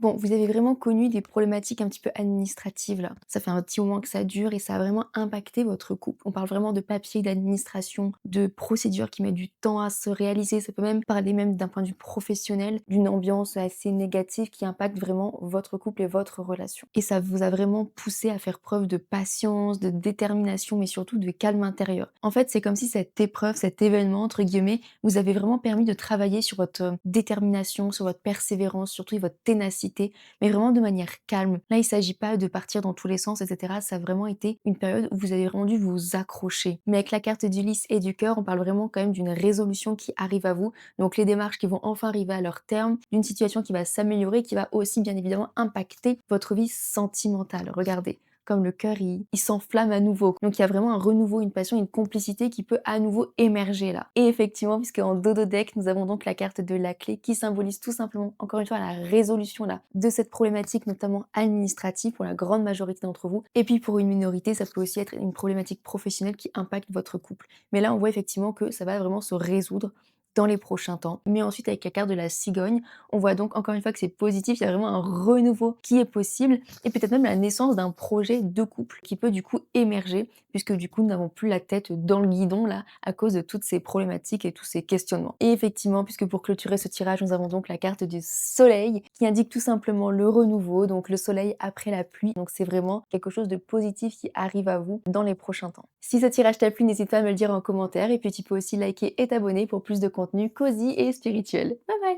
Bon, vous avez vraiment connu des problématiques un petit peu administratives là. Ça fait un petit moment que ça dure et ça a vraiment impacté votre couple. On parle vraiment de papiers, d'administration, de procédures qui mettent du temps à se réaliser. Ça peut même parler même d'un point de vue professionnel, d'une ambiance assez négative qui impacte vraiment votre couple et votre relation. Et ça vous a vraiment poussé à faire preuve de patience, de détermination, mais surtout de calme intérieur. En fait, c'est comme si cette épreuve, cet événement, entre guillemets, vous avez vraiment permis de travailler sur votre détermination, sur votre persévérance, surtout votre ténacité, mais vraiment de manière calme. Là, il s'agit pas de partir dans tous les sens, etc. Ça a vraiment été une période où vous avez vraiment dû vous accrocher. Mais avec la carte du lys et du cœur, on parle vraiment quand même d'une résolution qui arrive à vous. Donc les démarches qui vont enfin arriver à leur terme, d'une situation qui va s'améliorer, qui va aussi bien évidemment impacter votre vie sentimentale. Regardez, comme le cœur, il s'enflamme à nouveau. Donc il y a vraiment un renouveau, une passion, une complicité qui peut à nouveau émerger là. Et effectivement, puisque en dos de deck, nous avons donc la carte de la clé qui symbolise tout simplement, encore une fois, la résolution là de cette problématique, notamment administrative pour la grande majorité d'entre vous. Et puis pour une minorité, ça peut aussi être une problématique professionnelle qui impacte votre couple. Mais là, on voit effectivement que ça va vraiment se résoudre dans les prochains temps. Mais ensuite, avec la carte de la cigogne, on voit donc encore une fois que c'est positif, il y a vraiment un renouveau qui est possible et peut-être même la naissance d'un projet de couple qui peut du coup émerger puisque du coup nous n'avons plus la tête dans le guidon là à cause de toutes ces problématiques et tous ces questionnements. Et effectivement, puisque pour clôturer ce tirage, nous avons donc la carte du soleil qui indique tout simplement le renouveau, donc le soleil après la pluie. Donc c'est vraiment quelque chose de positif qui arrive à vous dans les prochains temps. Si ce tirage t'a plu, n'hésite pas à me le dire en commentaire et puis tu peux aussi liker et t'abonner pour plus de contenu cosy et spirituel. Bye bye!